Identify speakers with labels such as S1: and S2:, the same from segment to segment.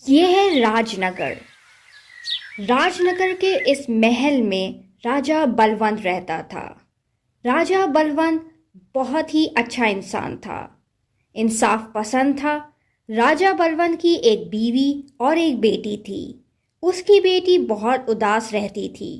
S1: ये है राजनगर। राजनगर के इस महल में राजा बलवंत रहता था। राजा बलवंत बहुत ही अच्छा इंसान था, इंसाफ पसंद था। राजा बलवंत की एक बीवी और एक बेटी थी। उसकी बेटी बहुत उदास रहती थी।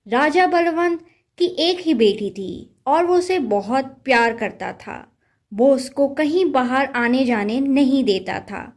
S1: राजा बलवंत की एक ही बेटी थी और वो उसे बहुत प्यार करता था। वो उसको कहीं बाहर आने जाने नहीं देता था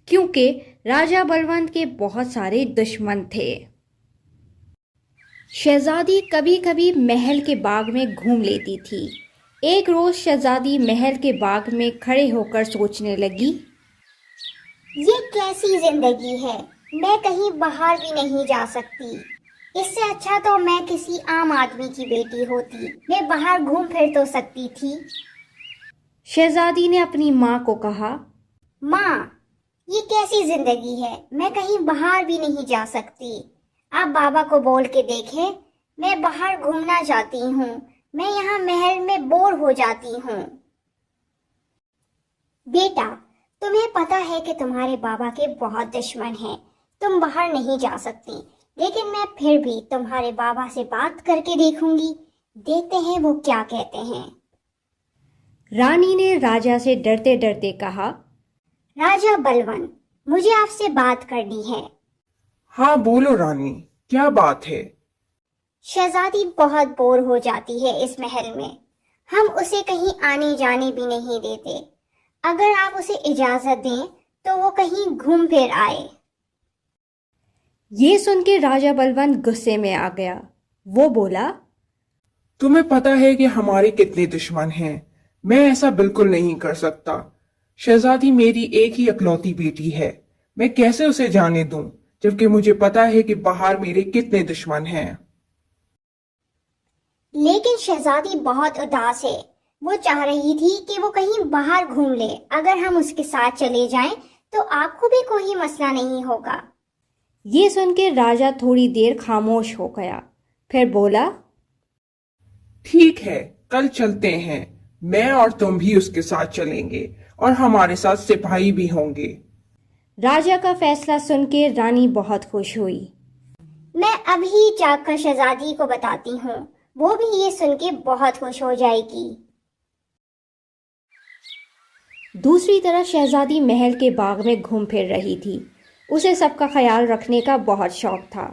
S1: क्योंकि राजा बलवंत के बहुत सारे दुश्मन थे। शहजादी कभी कभी महल के बाग में घूम लेती थी। एक रोज शहजादी महल के बाग में खड़े होकर सोचने लगी,
S2: ये कैसी जिंदगी है। मैं कहीं बाहर भी नहीं जा सकती। इससे अच्छा तो मैं किसी आम आदमी की बेटी होती। मैं बाहर घूम फिर तो सकती थी।
S1: शहजादी ने अपनी माँ को कहा,
S2: माँ, ये कैसी जिंदगी है। मैं कहीं बाहर भी नहीं जा सकती। आप बाबा को बोल के देखें। मैं बाहर घूमना चाहती हूँ। मैं यहाँ महल में बोर हो जाती हूँ। बेटा, तुम्हें पता है कि तुम्हारे बाबा के बहुत दुश्मन हैं। तुम बाहर नहीं जा सकती, लेकिन मैं फिर भी तुम्हारे बाबा से बात करके देखूंगी। देखते हैं वो क्या कहते हैं।
S1: रानी ने राजा से डरते डरते कहा,
S2: राजा बलवंत, मुझे आपसे बात करनी है।
S3: हाँ बोलो रानी, क्या बात है?
S2: शहजादी बहुत बोर हो जाती है इस महल में। हम उसे कहीं आने जाने भी नहीं देते। अगर आप उसे इजाजत दें तो वो कहीं घूम फिर आए।
S1: ये सुन के राजा बलवंत गुस्से में आ गया। वो बोला,
S3: तुम्हें पता है कि हमारे कितने दुश्मन हैं। मैं ऐसा बिल्कुल नहीं कर सकता। शहजादी मेरी एक ही इकलौती बेटी है। मैं कैसे उसे जाने दूं, जबकि मुझे पता है कि बाहर मेरे कितने दुश्मन हैं।
S2: लेकिन शहजादी बहुत उदास है। वो चाह रही थी कि वो कहीं बाहर घूम ले। अगर हम उसके साथ चले जाएं तो आपको भी कोई मसला नहीं होगा।
S1: ये सुन के राजा थोड़ी देर खामोश हो गया, फिर बोला,
S3: ठीक है, कल चलते हैं। मैं और तुम भी उसके साथ चलेंगे और हमारे साथ सिपाही भी होंगे।
S1: राजा का फैसला सुन के रानी बहुत खुश हुई।
S2: मैं अभी जाकर शहजादी को बताती हूँ। वो भी ये सुन के बहुत खुश हो जाएगी।
S1: दूसरी तरफ शहजादी महल के बाग में घूम फिर रही थी। उसे सबका ख्याल रखने का बहुत शौक था।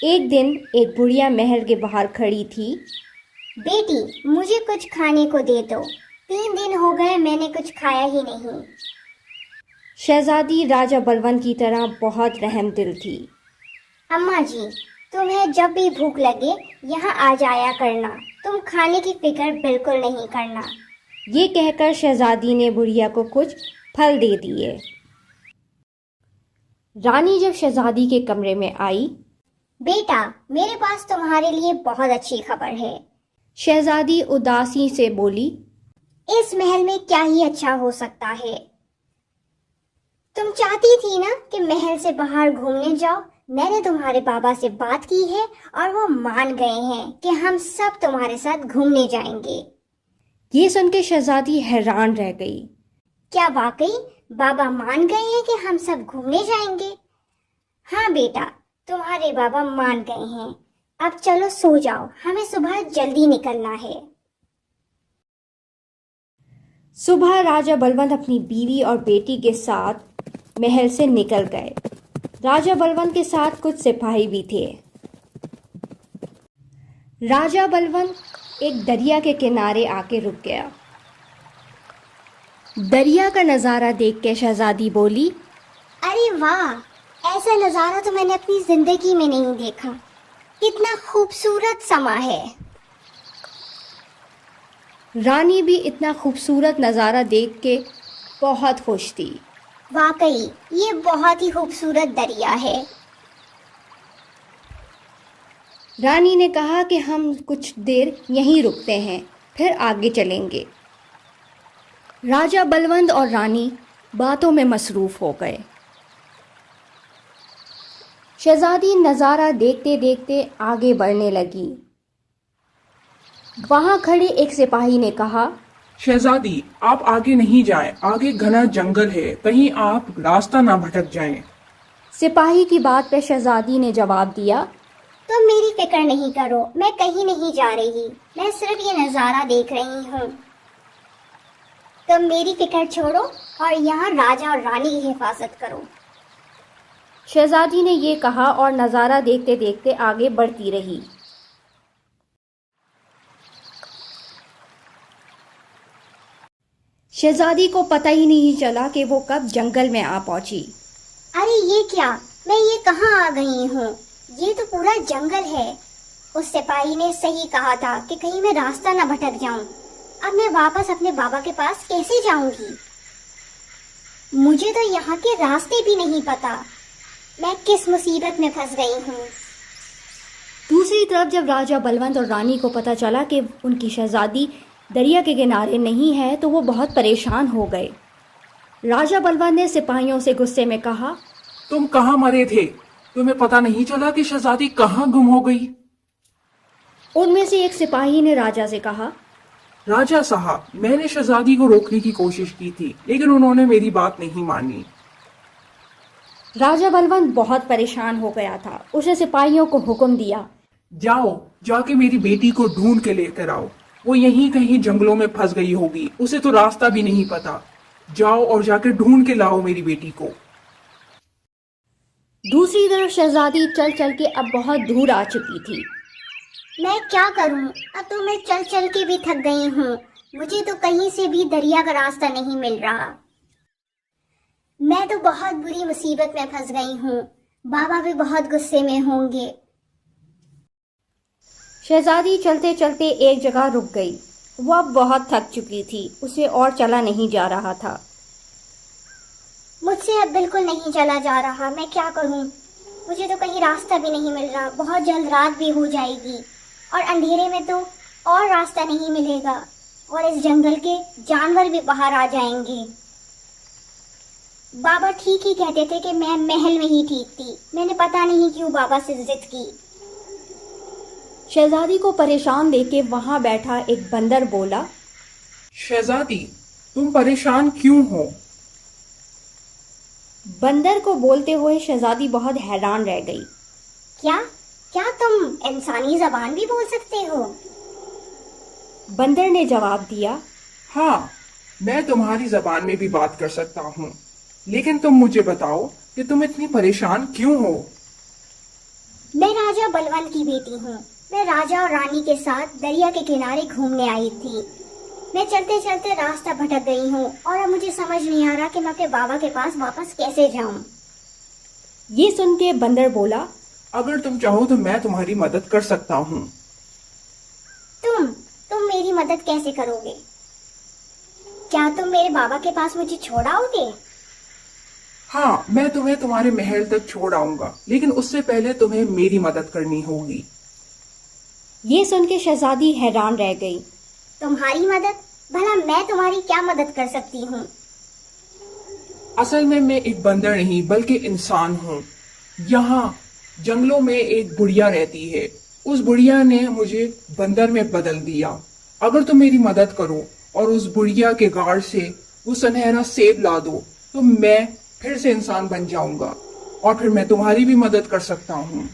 S1: एक दिन एक बुढ़िया महल के बाहर खड़ी थी।
S2: बेटी, मुझे कुछ खाने को दे दो। 3 दिन हो गए मैंने कुछ खाया ही नहीं।
S1: शहजादी राजा बलवंत की तरह बहुत रहमदिल थी।
S2: अम्मा जी, तुम्हें जब भी भूख लगे यहाँ आ जाया करना। तुम खाने की फिक्र बिल्कुल नहीं करना।
S1: ये कहकर शहजादी ने बुढ़िया को कुछ फल दे दिए। रानी जब शहजादी के कमरे में आई,
S2: बेटा, मेरे पास तुम्हारे लिए बहुत अच्छी खबर है।
S1: शहजादी उदासी से बोली,
S2: इस महल में क्या ही अच्छा हो सकता है। तुम चाहती थी ना कि महल से बाहर घूमने जाओ। मैंने तुम्हारे बाबा से बात की है और वो मान गए हैं कि हम सब तुम्हारे साथ घूमने जाएंगे।
S1: ये सुन के शहजादी हैरान रह गई।
S2: क्या वाकई बाबा मान गए हैं कि हम सब घूमने जाएंगे? हाँ बेटा, तुम्हारे बाबा मान गए हैं। अब चलो सो जाओ, हमें सुबह जल्दी निकलना है।
S1: सुबह राजा बलवंत अपनी बीवी और बेटी के साथ महल से निकल गए। राजा बलवंत के साथ कुछ सिपाही भी थे। राजा बलवंत एक दरिया के किनारे आके रुक गया। दरिया का नज़ारा देख के शहजादी बोली,
S2: अरे वाह, ऐसा नजारा तो मैंने अपनी जिंदगी में नहीं देखा। कितना खूबसूरत समा है।
S1: रानी भी इतना खूबसूरत नज़ारा देख के बहुत खुश थी।
S2: वाकई ये बहुत ही खूबसूरत दरिया है।
S1: रानी ने कहा कि हम कुछ देर यहीं रुकते हैं, फिर आगे चलेंगे। राजा बलवंत और रानी बातों में मसरूफ हो गए। शहजादी नज़ारा देखते देखते आगे बढ़ने लगी। वहां खड़े एक सिपाही ने कहा,
S3: शहजादी, आप आगे नहीं जाएं। आगे घना जंगल है, कहीं आप रास्ता ना भटक जाएं।
S1: सिपाही की बात पे शहजादी ने जवाब दिया,
S2: तुम मेरी फिक्र नहीं करो, मैं कहीं नहीं जा रही, मैं सिर्फ ये नज़ारा देख रही हूँ। तुम मेरी फिक्र छोड़ो और यहाँ राजा और रानी की हिफाजत करो।
S1: शहजादी ने ये कहा और नज़ारा देखते देखते आगे बढ़ती रही। शहजादी को पता ही नहीं चला कि वो कब जंगल में आ पहुंची।
S2: अरे ये क्या, मैं ये कहाँ आ गई हूँ? ये तो पूरा जंगल है। उस सिपाही ने सही कहा था कि कहीं मैं रास्ता न भटक जाऊं। अब मैं वापस अपने बाबा के पास कैसे जाऊंगी? मुझे तो यहाँ के रास्ते भी नहीं पता। मैं किस मुसीबत में फंस गई हूँ।
S1: दूसरी तरफ जब राजा बलवंत और रानी को पता चला कि उनकी शहजादी दरिया के किनारे नहीं है तो वो बहुत परेशान हो गए। राजा बलवंत ने सिपाहियों से गुस्से में कहा,
S3: तुम कहाँ मरे थे? तुम्हें पता नहीं चला कि शहजादी कहाँ गुम हो गई?
S1: उनमें से एक सिपाही ने राजा से कहा,
S3: राजा साहब, मैंने शहजादी को रोकने की कोशिश की थी, लेकिन उन्होंने मेरी बात नहीं मानी।
S1: राजा बलवंत बहुत परेशान हो गया था। उसने सिपाहियों को हुक्म दिया,
S3: जाओ, जाके मेरी बेटी को ढूंढ के लेकर आओ। वो यहीं कहीं जंगलों में फंस गई होगी, उसे तो रास्ता भी नहीं पता। जाओ और जाके ढूंढ के लाओ मेरी बेटी को।
S1: दूसरी तरफ शहजादी चल चल के अब बहुत दूर आ चुकी थी।
S2: मैं क्या करूं? अब तो मैं चल चल के भी थक गई हूँ। मुझे तो कहीं से भी दरिया का रास्ता नहीं मिल रहा। मैं तो बहुत बुरी मुसीबत में फंस गई हूँ। बाबा भी बहुत गुस्से में होंगे।
S1: शहजादी चलते चलते एक जगह रुक गई। वो अब बहुत थक चुकी थी, उसे और चला नहीं जा रहा था।
S2: मुझसे अब बिल्कुल नहीं चला जा रहा। मैं क्या करूं? मुझे तो कहीं रास्ता भी नहीं मिल रहा। बहुत जल्द रात भी हो जाएगी और अंधेरे में तो और रास्ता नहीं मिलेगा और इस जंगल के जानवर भी बाहर आ जाएंगे। बाबा ठीक ही कहते थे कि मैं महल में ही ठीक थी। मैंने पता नहीं क्यों बाबा से जिद की।
S1: शहजादी को परेशान देख के वहां बैठा एक बंदर बोला,
S3: शहजादी, तुम परेशान क्यों हो?
S1: बंदर को बोलते हुए शहजादी बहुत हैरान रह गई।
S2: क्या क्या तुम इंसानी जबान भी बोल सकते हो?
S1: बंदर ने जवाब दिया,
S3: हाँ, मैं तुम्हारी जबान में भी बात कर सकता हूँ, लेकिन तुम मुझे बताओ कि तुम इतनी परेशान क्यों हो?
S2: मैं राजा बलवंत की बेटी हूँ। मैं राजा और रानी के साथ दरिया के किनारे घूमने आई थी। मैं चलते चलते रास्ता भटक गई हूँ और अब मुझे समझ नहीं आ रहा कि मैं अपने बाबा के पास वापस कैसे जाऊँ।
S1: ये सुन के बंदर बोला,
S3: अगर तुम चाहो तो मैं तुम्हारी मदद कर सकता हूँ।
S2: तुम मेरी मदद कैसे करोगे? क्या तुम मेरे बाबा के पास मुझे छोड़ आओगे?
S3: हाँ, मैं तुम्हें तुम्हारे महल तक छोड़ आऊंगा, लेकिन उससे पहले तुम्हें मेरी मदद करनी होगी।
S1: ये सुन के शहजादी हैरान रह गई।
S2: तुम्हारी मदद? भला मैं तुम्हारी क्या मदद कर सकती हूँ?
S3: असल में मैं एक बंदर नहीं बल्कि इंसान हूँ। यहाँ जंगलों में एक बुढ़िया रहती है। उस बुढ़िया ने मुझे बंदर में बदल दिया। अगर तुम मेरी मदद करो और उस बुढ़िया के गाड़ से वो सुनहरा सेब ला दो तो मैं फिर से इंसान बन जाऊंगा और फिर मैं तुम्हारी भी मदद कर सकता हूँ।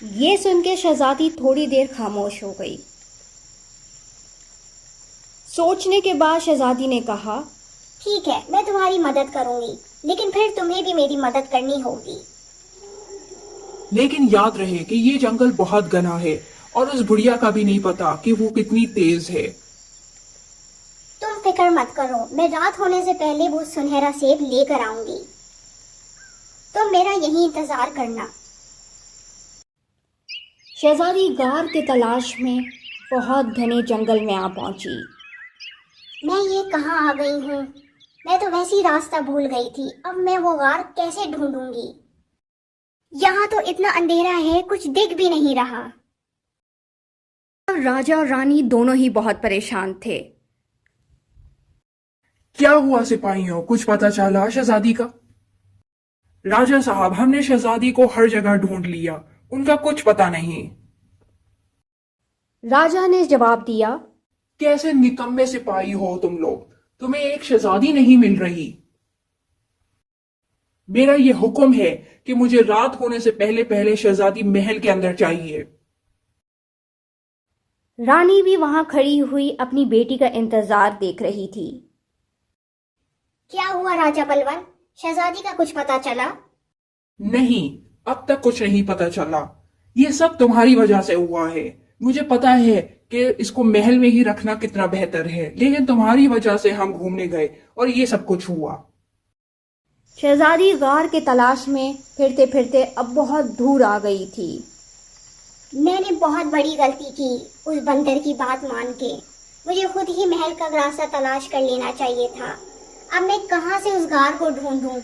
S1: ये सुन के शहजादी थोड़ी देर खामोश हो गई। सोचने के बाद शहजादी ने कहा,
S2: ठीक है, मैं तुम्हारी मदद करूंगी, लेकिन फिर तुम्हें भी मेरी मदद करनी होगी।
S3: लेकिन याद रहे कि ये जंगल बहुत घना है और उस बुढ़िया का भी नहीं पता कि वो कितनी तेज है।
S2: तुम फिक्र मत करो, मैं रात होने से पहले वो सुनहरा सेब लेकर आऊंगी। तुम मेरा यही इंतजार करना।
S1: शहजादी गार के तलाश में बहुत घने जंगल में आ पहुंची।
S2: मैं ये कहाँ आ गई हूँ? मैं तो वैसी रास्ता भूल गई थी। अब मैं वो गार कैसे ढूंढूंगी? यहाँ तो इतना अंधेरा है, कुछ दिख भी नहीं रहा।
S1: राजा और रानी दोनों ही बहुत परेशान थे।
S3: क्या हुआ सिपाहियों, कुछ पता चला शहजादी का? राजा साहब, हमने शहजादी को हर जगह ढूंढ लिया, उनका कुछ पता नहीं।
S1: राजा ने जवाब दिया,
S3: कैसे निकम्मे सिपाही हो तुम लोग, तुम्हें एक शहजादी नहीं मिल रही। मेरा ये हुक्म है कि मुझे रात होने से पहले पहले शहजादी महल के अंदर चाहिए।
S1: रानी भी वहां खड़ी हुई अपनी बेटी का इंतजार देख रही थी।
S2: क्या हुआ राजा बलवंत? शहजादी का कुछ पता चला?
S3: नहीं, अब तक कुछ नहीं पता चला। ये सब तुम्हारी वजह से हुआ है। मुझे पता है कि इसको महल में ही रखना कितना बेहतर है, लेकिन तुम्हारी वजह से हम घूमने गए और ये सब कुछ हुआ।
S1: शहजादी गार के तलाश में फिरते फिरते अब बहुत दूर आ गई थी।
S2: मैंने बहुत बड़ी गलती की उस बंदर की बात मान के। मुझे खुद ही महल का रास्ता तलाश कर लेना चाहिए था। अब मैं कहाँ से उस गार को ढूंढूं?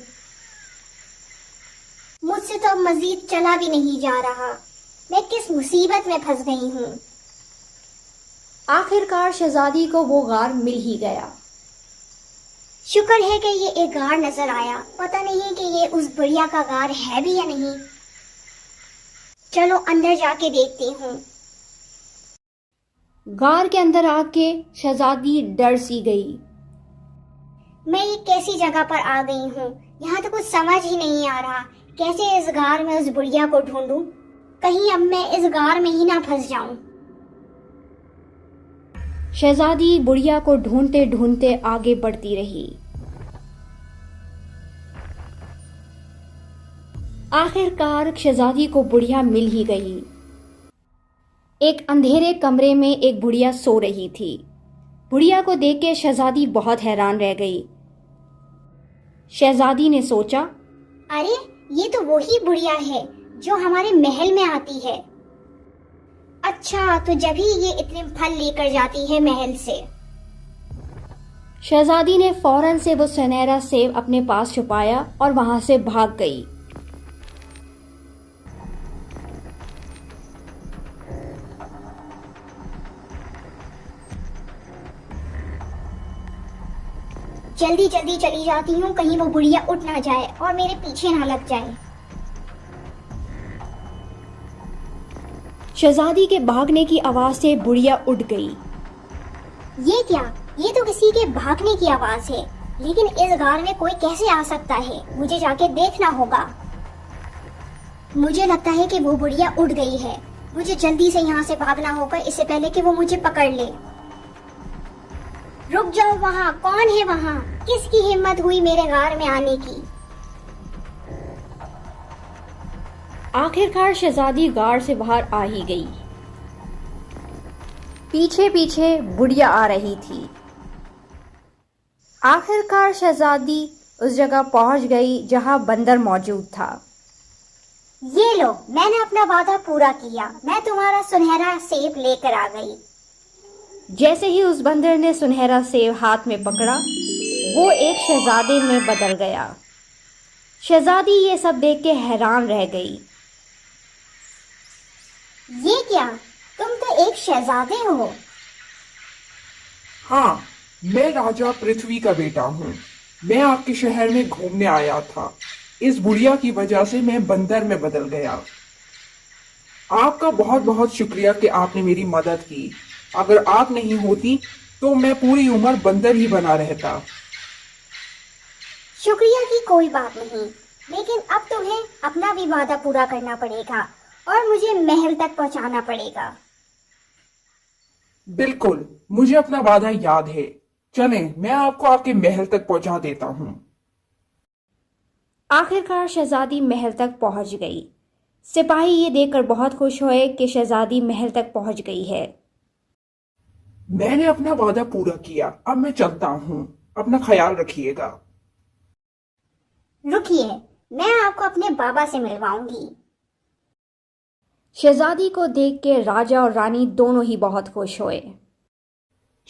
S2: मुझसे तो अब मजीद चला भी नहीं जा रहा। मैं किस मुसीबत में फंस गई हूँ।
S1: आखिरकार शहजादी को वो गार मिल ही गया।
S2: शुक्र है कि ये एक गार नजर आया। पता नहीं कि ये उस बुढ़िया का गार है भी या नहीं। चलो अंदर जाके देखती हूँ।
S1: गार के अंदर आके शहजादी डर सी गई।
S2: मैं ये कैसी जगह पर आ गई हूँ? यहाँ तो कुछ समझ ही नहीं आ रहा। कैसे इस गार में उस बुढ़िया को ढूंढूं? कहीं अब मैं इस गार में ही ना फंस जाऊं।
S1: शहजादी बुढ़िया को ढूंढते ढूंढते आगे बढ़ती रही। आखिरकार शहजादी को बुढ़िया मिल ही गई। एक अंधेरे कमरे में एक बुढ़िया सो रही थी। बुढ़िया को देख के शहजादी बहुत हैरान रह गई। शहजादी ने सोचा,
S2: अरे ये तो वही बुढ़िया है जो हमारे महल में आती है। अच्छा, तो जब ही ये इतने फल लेकर जाती है महल से।
S1: शहजादी ने फौरन से वो सुनहरा सेब अपने पास छुपाया और वहां से भाग गई।
S2: जल्दी जल्दी चली जाती हूँ, कहीं वो बुढ़िया उठ ना जाए और मेरे पीछे ना लग जाए।
S1: शहजादी के भागने की आवाज से बुढ़िया उठ गई।
S2: ये क्या? ये तो किसी के भागने की आवाज है, लेकिन इस गार में कोई कैसे आ सकता है? मुझे जाके देखना होगा। मुझे लगता है कि वो बुढ़िया उठ गई है। मुझे जल्दी से यहाँ से भागना होगा इससे पहले कि वो मुझे पकड़ ले। रुक जाओ, वहाँ कौन है? वहाँ किसकी हिम्मत हुई मेरे गार में आने की?
S1: आखिरकार शहजादी गार से बाहर आ ही गई। पीछे पीछे बुढ़िया आ रही थी। आखिरकार शहजादी उस जगह पहुंच गई जहां बंदर मौजूद था।
S2: ये लो, मैंने अपना वादा पूरा किया। मैं तुम्हारा सुनहरा सेब लेकर आ गई।
S1: जैसे ही उस बंदर ने सुनहरा सेब हाथ में पकड़ा, वो एक शहजादे में बदल गया। शहजादी ये सब देख के हैरान रह गई।
S2: ये क्या? तुम तो एक शहजादे हो।
S3: हाँ, मैं राजा पृथ्वी का बेटा हूँ। मैं आपके शहर में घूमने आया था। इस बुढ़िया की वजह से मैं बंदर में बदल गया। आपका बहुत बहुत शुक्रिया कि आपने मेरी मदद की। अगर आप नहीं होती तो मैं पूरी उम्र बंदर ही बना रहता।
S2: शुक्रिया की कोई बात नहीं, लेकिन अब तुम्हें अपना भी वादा पूरा करना पड़ेगा और मुझे महल तक पहुंचाना पड़ेगा।
S3: बिल्कुल, मुझे अपना वादा याद है। चलें, मैं आपको आपके महल तक पहुंचा देता हूँ।
S1: आखिरकार शहजादी महल तक पहुंच गई। सिपाही ये देखकर बहुत खुश हुए कि शहजादी महल तक पहुंच गई है।
S3: मैंने अपना वादा पूरा किया, अब मैं चलता हूँ। अपना ख्याल रखिएगा।
S2: रुकिए, मैं आपको अपने बाबा से मिलवाऊंगी।
S1: शहजादी को देख के राजा और रानी दोनों ही बहुत खुश हुए।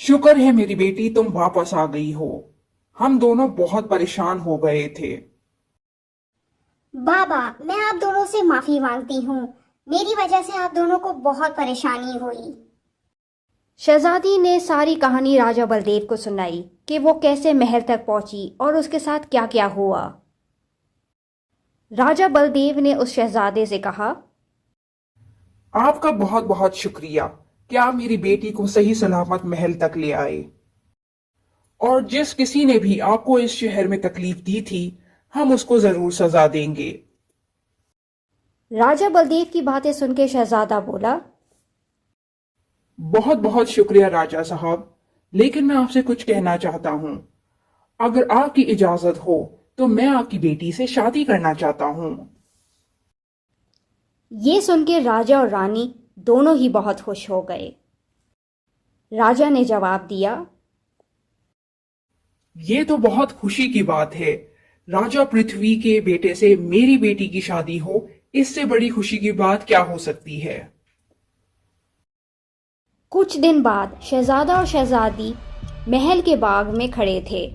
S3: शुक्र है मेरी बेटी, तुम वापस आ गई हो। हम दोनों बहुत परेशान हो गए थे।
S2: बाबा, मैं आप दोनों से माफी मांगती हूँ। मेरी वजह से आप दोनों को बहुत परेशानी हुई।
S1: शहजादी ने सारी कहानी राजा बलदेव को सुनाई कि वो कैसे महल तक पहुंची और उसके साथ क्या क्या हुआ। राजा बलदेव ने उस शहजादे से कहा,
S3: आपका बहुत बहुत शुक्रिया कि आप मेरी बेटी को सही सलामत महल तक ले आए। और जिस किसी ने भी आपको इस शहर में तकलीफ दी थी, हम उसको जरूर सजा देंगे।
S1: राजा बलदेव की बातें सुन के शहजादा बोला,
S3: बहुत बहुत शुक्रिया राजा साहब, लेकिन मैं आपसे कुछ कहना चाहता हूँ। अगर आपकी इजाजत हो तो मैं आपकी बेटी से शादी करना चाहता हूँ।
S1: ये सुन के राजा और रानी दोनों ही बहुत खुश हो गए। राजा ने जवाब दिया,
S3: ये तो बहुत खुशी की बात है। राजा पृथ्वी के बेटे से मेरी बेटी की शादी हो, इससे बड़ी खुशी की बात क्या हो सकती है।
S1: कुछ दिन बाद शहजादा और शहजादी महल के बाग में खड़े थे।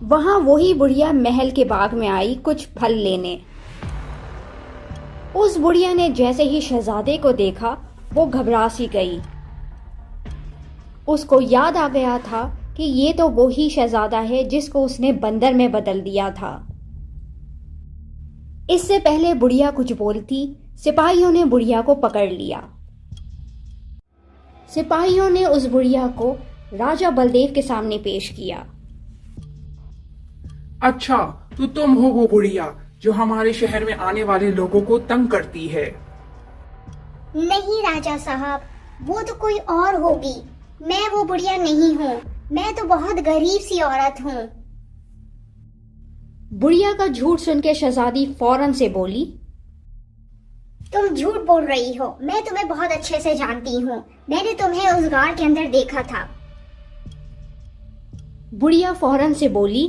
S1: वहां वही बुढ़िया महल के बाग में आई कुछ फल लेने। उस बुढ़िया ने जैसे ही शहजादे को देखा वो घबरा सी गई। उसको याद आ गया था कि ये तो वो ही शहजादा है जिसको उसने बंदर में बदल दिया था। इससे पहले बुढ़िया कुछ बोलती, सिपाहियों ने बुढ़िया को पकड़ लिया। सिपाहियों ने उस बुढ़िया को राजा बलदेव के सामने पेश किया।
S3: अच्छा, तो तुम हो वो बुढ़िया जो हमारे शहर में आने वाले लोगों को तंग करती है।
S2: नहीं राजा साहब, वो तो कोई और होगी। मैं वो बुढ़िया नहीं हूँ। मैं तो बहुत गरीब सी औरत हूँ।
S1: बुढ़िया का झूठ सुन के शहजादी फौरन से बोली,
S2: तुम झूठ बोल रही हो। मैं तुम्हें बहुत अच्छे से जानती हूँ। मैंने तुम्हें उस गाड़ के अंदर देखा था।
S1: बुढ़िया फौरन से बोली,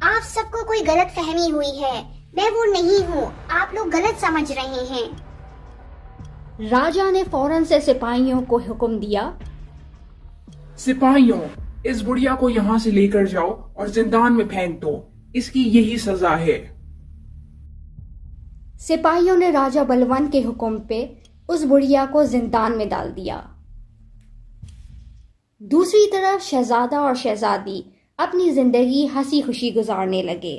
S2: आप सबको कोई गलत फहमी हुई है। मैं वो नहीं हूँ। आप लोग गलत समझ रहे हैं।
S1: राजा ने फौरन से सिपाहियों को हुक्म दिया,
S3: सिपाहियों, इस बुढ़िया को यहाँ से लेकर जाओ और जिंदान में फेंक दो। इसकी यही सजा है।
S1: सिपाहियों ने राजा बलवंत के हुक्म पे उस बुढ़िया को जिंदान में डाल दिया। दूसरी तरफ शहजादा और शहजादी अपनी जिंदगी हंसी खुशी गुजारने लगे।